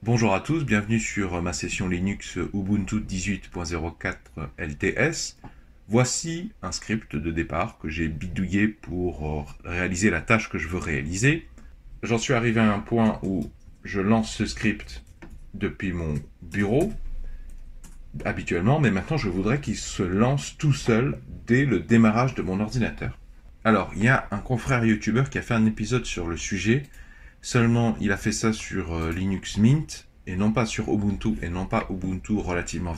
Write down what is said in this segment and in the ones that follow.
Bonjour à tous, bienvenue sur ma session Linux Ubuntu 18.04 LTS. Voici un script de départ que j'ai bidouillé pour réaliser la tâche que je veux réaliser. J'en suis arrivé à un point où je lance ce script depuis mon bureau, habituellement, mais maintenant je voudrais qu'il se lance tout seul dès le démarrage de mon ordinateur. Alors, il y a un confrère YouTuber qui a fait un épisode sur le sujet. Seulement, il a fait ça sur Linux Mint et non pas sur Ubuntu et non pas Ubuntu relativement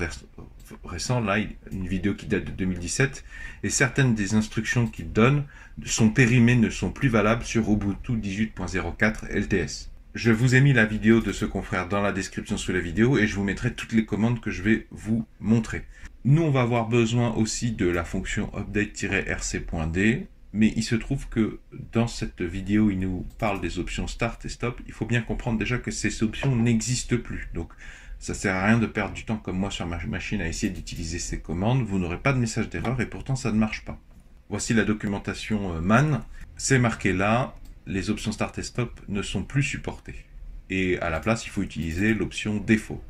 récent. Là, une vidéo qui date de 2017 et certaines des instructions qu'il donne sont périmées, ne sont plus valables sur Ubuntu 18.04 LTS. Je vous ai mis la vidéo de ce confrère dans la description sous la vidéo et je vous mettrai toutes les commandes que je vais vous montrer. Nous, on va avoir besoin aussi de la fonction update-rc.d. Mais il se trouve que dans cette vidéo, il nous parle des options Start et Stop. Il faut bien comprendre déjà que ces options n'existent plus. Donc, ça sert à rien de perdre du temps comme moi sur ma machine à essayer d'utiliser ces commandes. Vous n'aurez pas de message d'erreur et pourtant ça ne marche pas. Voici la documentation MAN. C'est marqué là, les options Start et Stop ne sont plus supportées. Et à la place, il faut utiliser l'option défaut.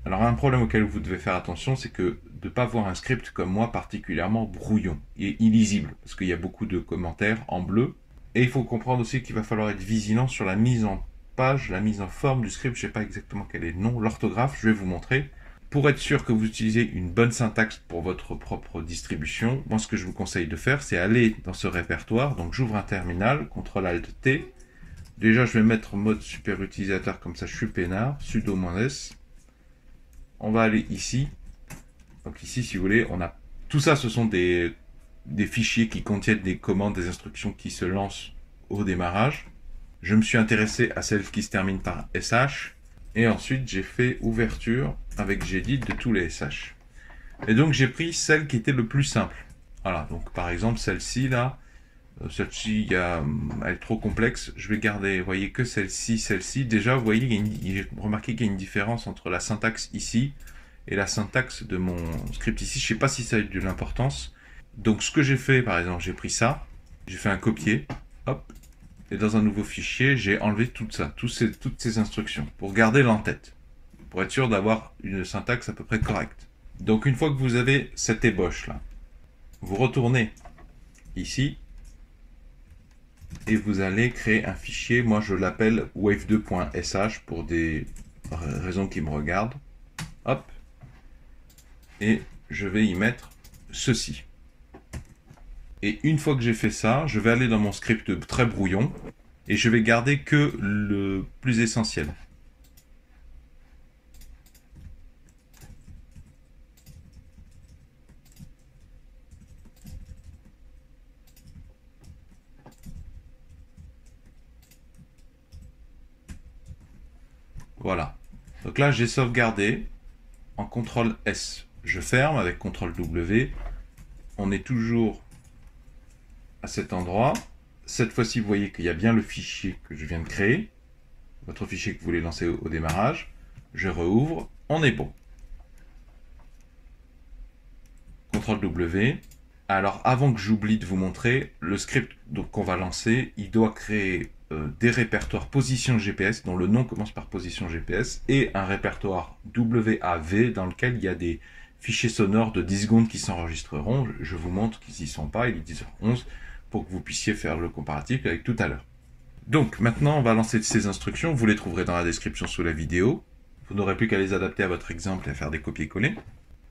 Alors un problème auquel vous devez faire attention, c'est que de ne pas voir un script comme moi particulièrement brouillon et illisible, parce qu'il y a beaucoup de commentaires en bleu. Et il faut comprendre aussi qu'il va falloir être vigilant sur la mise en page, la mise en forme du script. Je ne sais pas exactement quel est le nom, l'orthographe, je vais vous montrer. Pour être sûr que vous utilisez une bonne syntaxe pour votre propre distribution, moi ce que je vous conseille de faire, c'est aller dans ce répertoire. Donc j'ouvre un terminal, CTRL-ALT-T. Déjà je vais mettre mode super utilisateur, comme ça je suis peinard, sudo-s. On va aller ici. Donc ici, si vous voulez, on a tout ça, ce sont des fichiers qui contiennent des commandes, des instructions qui se lancent au démarrage. Je me suis intéressé à celle qui se termine par SH. Et ensuite, j'ai fait ouverture avec Gedit de tous les SH. Et donc, j'ai pris celle qui était le plus simple. Voilà, donc par exemple, celle-ci, là, celle-ci, elle est trop complexe. Je vais garder, vous voyez, que celle-ci, celle-ci. Déjà, vous voyez, remarquez qu'il y a une différence entre la syntaxe ici et la syntaxe de mon script ici. Je ne sais pas si ça a eu de l'importance. Donc, ce que j'ai fait, par exemple, j'ai pris ça, j'ai fait un copier, hop, et dans un nouveau fichier, j'ai enlevé tout ça, toutes ces instructions, pour garder l'en-tête, pour être sûr d'avoir une syntaxe à peu près correcte. Donc, une fois que vous avez cette ébauche-là, vous retournez ici, et vous allez créer un fichier. Moi je l'appelle wave2.sh pour des raisons qui me regardent. Hop. Et je vais y mettre ceci. Et une fois que j'ai fait ça, je vais aller dans mon script très brouillon et je vais garder que le plus essentiel. Voilà. Donc là, j'ai sauvegardé en CTRL S. Je ferme avec CTRL W. On est toujours à cet endroit. Cette fois-ci, vous voyez qu'il y a bien le fichier que je viens de créer. Votre fichier que vous voulez lancer au démarrage. Je rouvre. On est bon. CTRL W. Alors, avant que j'oublie de vous montrer, le script qu'on va lancer, il doit créer des répertoires position GPS, dont le nom commence par position GPS, et un répertoire WAV dans lequel il y a des fichiers sonores de 10 secondes qui s'enregistreront. Je vous montre qu'ils n'y sont pas, il est 10h11, pour que vous puissiez faire le comparatif avec tout à l'heure. Donc, maintenant, on va lancer ces instructions. Vous les trouverez dans la description sous la vidéo. Vous n'aurez plus qu'à les adapter à votre exemple et à faire des copier-coller.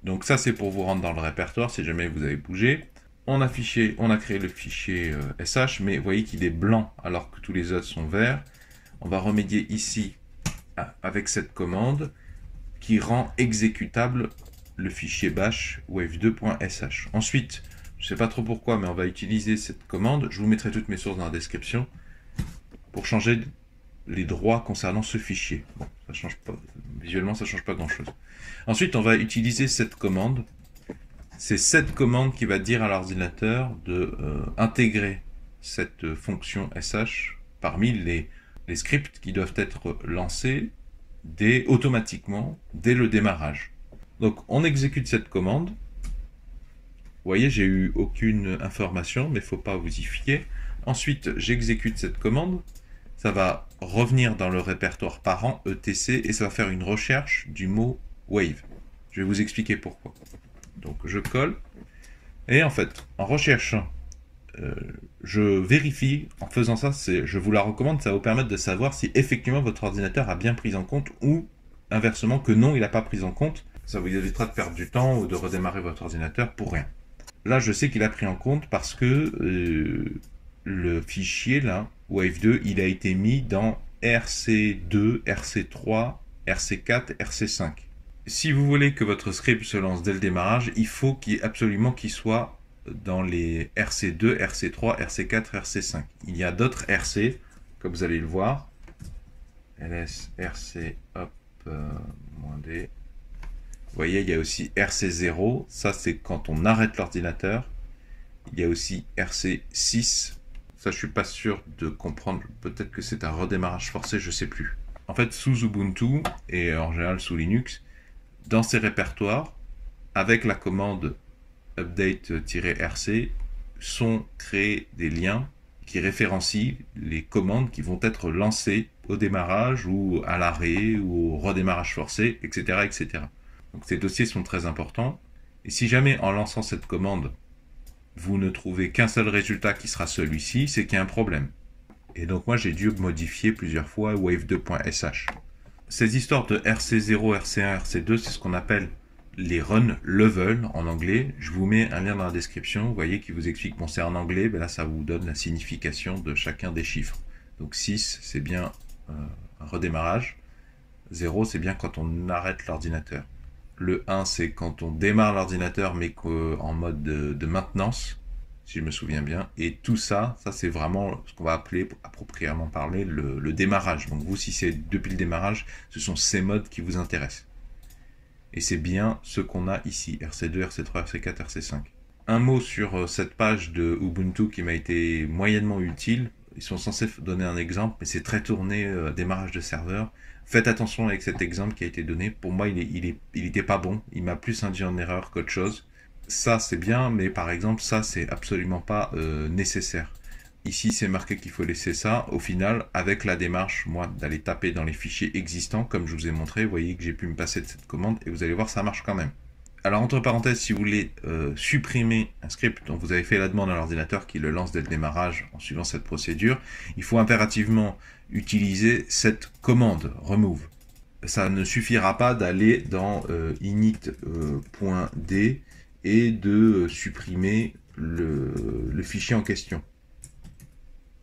Donc ça, c'est pour vous rendre dans le répertoire si jamais vous avez bougé. On a créé le fichier SH, mais vous voyez qu'il est blanc alors que tous les autres sont verts. On va remédier ici avec cette commande qui rend exécutable le fichier bash wave2.sh. Ensuite, je ne sais pas trop pourquoi, mais on va utiliser cette commande. Je vous mettrai toutes mes sources dans la description pour changer les droits concernant ce fichier. Bon, ça change pas, visuellement, ça ne change pas grand-chose. Ensuite, on va utiliser cette commande. C'est cette commande qui va dire à l'ordinateur de intégrer cette fonction SH parmi les scripts qui doivent être lancés automatiquement dès le démarrage. Donc, on exécute cette commande. Vous voyez, j'ai eu aucune information, mais il ne faut pas vous y fier. Ensuite, j'exécute cette commande. ça va revenir dans le répertoire parent etc et ça va faire une recherche du mot wave. Je vais vous expliquer pourquoi. Donc je colle et en fait en recherchant je vérifie en faisant ça, je vous la recommande, ça va vous permettre de savoir si effectivement votre ordinateur a bien pris en compte ou inversement que non il n'a pas pris en compte. Ça vous évitera de perdre du temps ou de redémarrer votre ordinateur pour rien. Là je sais qu'il a pris en compte parce que le fichier là, Wave2, il a été mis dans RC2, RC3, RC4, RC5. Si vous voulez que votre script se lance dès le démarrage, il faut absolument qu'il soit dans les RC2, RC3, RC4, RC5. Il y a d'autres RC, comme vous allez le voir. ls RC, hop, -D. Vous voyez, il y a aussi RC0, ça c'est quand on arrête l'ordinateur. Il y a aussi RC6, ça je suis pas sûr de comprendre, peut-être que c'est un redémarrage forcé, je sais plus. En fait, sous Ubuntu, et en général sous Linux, dans ces répertoires, avec la commande update-rc, sont créés des liens qui référencient les commandes qui vont être lancées au démarrage ou à l'arrêt ou au redémarrage forcé, etc., etc. Donc ces dossiers sont très importants. Et si jamais en lançant cette commande, vous ne trouvez qu'un seul résultat qui sera celui-ci, c'est qu'il y a un problème. Et donc moi j'ai dû modifier plusieurs fois wave2.sh. Ces histoires de RC0, RC1, RC2, c'est ce qu'on appelle les run level en anglais. Je vous mets un lien dans la description, vous voyez, qui vous explique, bon c'est en anglais, ben là ça vous donne la signification de chacun des chiffres. Donc 6 c'est bien un redémarrage, 0 c'est bien quand on arrête l'ordinateur. Le 1 c'est quand on démarre l'ordinateur mais en mode de maintenance, si je me souviens bien. Et tout ça, c'est vraiment ce qu'on va appeler, appropriément parler, le démarrage. Donc vous, si c'est depuis le démarrage, ce sont ces modes qui vous intéressent. Et c'est bien ce qu'on a ici, RC2, RC3, RC4, RC5. Un mot sur cette page de Ubuntu qui m'a été moyennement utile. Ils sont censés donner un exemple, mais c'est très tourné démarrage de serveur. Faites attention avec cet exemple qui a été donné. Pour moi, il n'était pas bon. Il m'a plus induit en erreur qu'autre chose. Ça, c'est bien, mais par exemple, ça, c'est absolument pas nécessaire. Ici, c'est marqué qu'il faut laisser ça. Au final, avec la démarche, moi, d'aller taper dans les fichiers existants, comme je vous ai montré, vous voyez que j'ai pu me passer de cette commande, et vous allez voir, ça marche quand même. Alors, entre parenthèses, si vous voulez supprimer un script dont vous avez fait la demande à l'ordinateur qui le lance dès le démarrage en suivant cette procédure, il faut impérativement utiliser cette commande remove. Ça ne suffira pas d'aller dans init.d et de supprimer le fichier en question.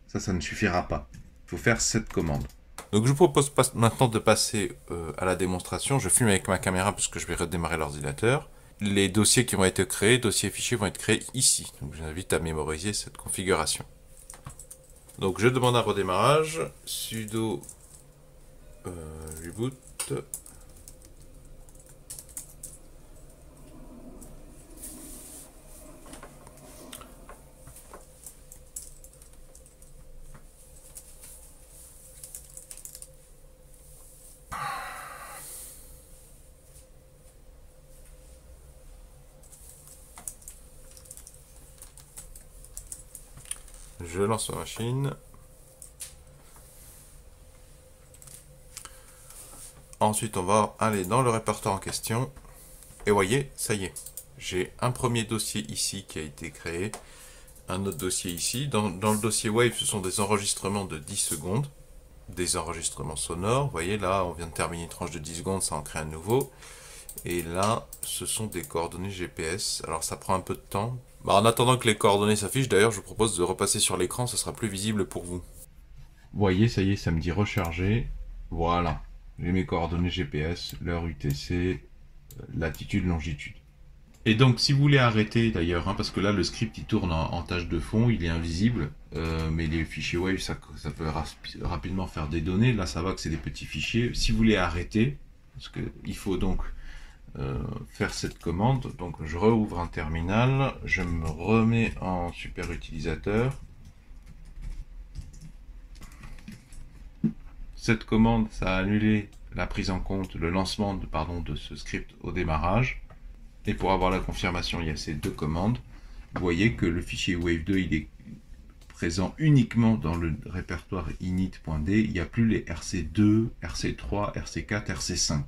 Ça ne suffira pas. Il faut faire cette commande. Donc je vous propose maintenant de passer à la démonstration. Je filme avec ma caméra puisque je vais redémarrer l'ordinateur. Les dossiers qui vont être créés, dossiers et fichiers vont être créés ici. Donc je vous invite à mémoriser cette configuration. Donc je demande un redémarrage. Sudo reboot. Je lance ma machine. Ensuite, on va aller dans le répertoire en question. Et voyez, ça y est. J'ai un premier dossier ici qui a été créé. Un autre dossier ici. Dans le dossier Wave, ce sont des enregistrements de 10 secondes. Des enregistrements sonores. Vous voyez, là, on vient de terminer une tranche de 10 secondes, ça en crée un nouveau. Et là, ce sont des coordonnées GPS. Alors, ça prend un peu de temps. En attendant que les coordonnées s'affichent, d'ailleurs, je vous propose de repasser sur l'écran, ça sera plus visible pour vous. Vous voyez, ça y est, ça me dit recharger. Voilà. J'ai mes coordonnées GPS, l'heure UTC, latitude, longitude. Et donc, si vous voulez arrêter, d'ailleurs, parce que là, le script, il tourne en tâche de fond, il est invisible, mais les fichiers Wave, ça peut rapidement faire des données. Là, ça va que c'est des petits fichiers. Si vous voulez arrêter, parce qu'il faut donc faire cette commande, donc je rouvre un terminal, je me remets en super utilisateur. Cette commande, ça a annulé la prise en compte, le lancement de ce script au démarrage. Et pour avoir la confirmation, il y a ces deux commandes. Vous voyez que le fichier Wave2, il est présent uniquement dans le répertoire init.d, il n'y a plus les RC2, RC3, RC4, RC5.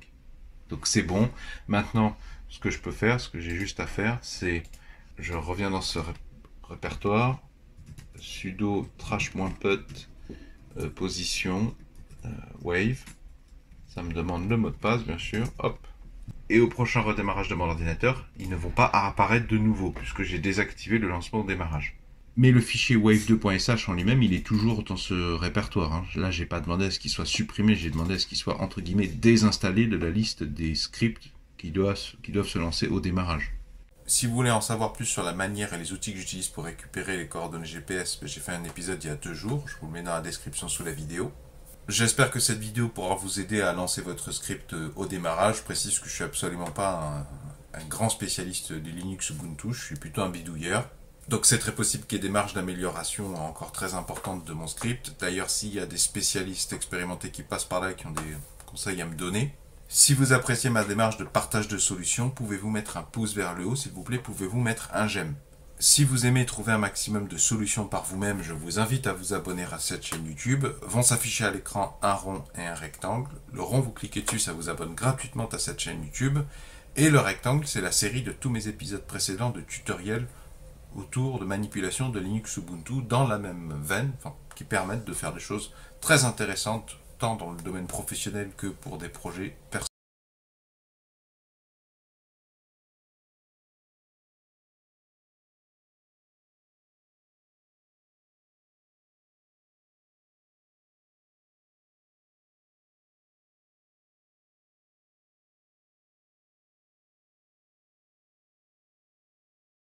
Donc c'est bon. Maintenant, ce que je peux faire, ce que j'ai juste à faire, c'est je reviens dans ce répertoire, sudo trash-put, position, wave, ça me demande le mot de passe bien sûr, hop. Et au prochain redémarrage de mon ordinateur, ils ne vont pas apparaître de nouveau, puisque j'ai désactivé le lancement au démarrage. Mais le fichier wave2.sh en lui-même, il est toujours dans ce répertoire. Hein. Là, j'ai pas demandé à ce qu'il soit supprimé, j'ai demandé à ce qu'il soit, entre guillemets, désinstallé de la liste des scripts qui doivent se lancer au démarrage. Si vous voulez en savoir plus sur la manière et les outils que j'utilise pour récupérer les coordonnées GPS, j'ai fait un épisode il y a 2 jours, je vous le mets dans la description sous la vidéo. J'espère que cette vidéo pourra vous aider à lancer votre script au démarrage. Je précise que je suis absolument pas un grand spécialiste du Linux Ubuntu, je suis plutôt un bidouilleur. Donc c'est très possible qu'il y ait des marges d'amélioration encore très importantes de mon script. D'ailleurs, s'il y a des spécialistes expérimentés qui passent par là et qui ont des conseils à me donner. Si vous appréciez ma démarche de partage de solutions, pouvez-vous mettre un pouce vers le haut, s'il vous plaît, pouvez-vous mettre un j'aime. Si vous aimez trouver un maximum de solutions par vous-même, je vous invite à vous abonner à cette chaîne YouTube. Vont s'afficher à l'écran un rond et un rectangle. Le rond, vous cliquez dessus, ça vous abonne gratuitement à cette chaîne YouTube. Et le rectangle, c'est la série de tous mes épisodes précédents de tutoriels autour de manipulation de Linux Ubuntu dans la même veine, qui permettent de faire des choses très intéressantes, tant dans le domaine professionnel que pour des projets personnels.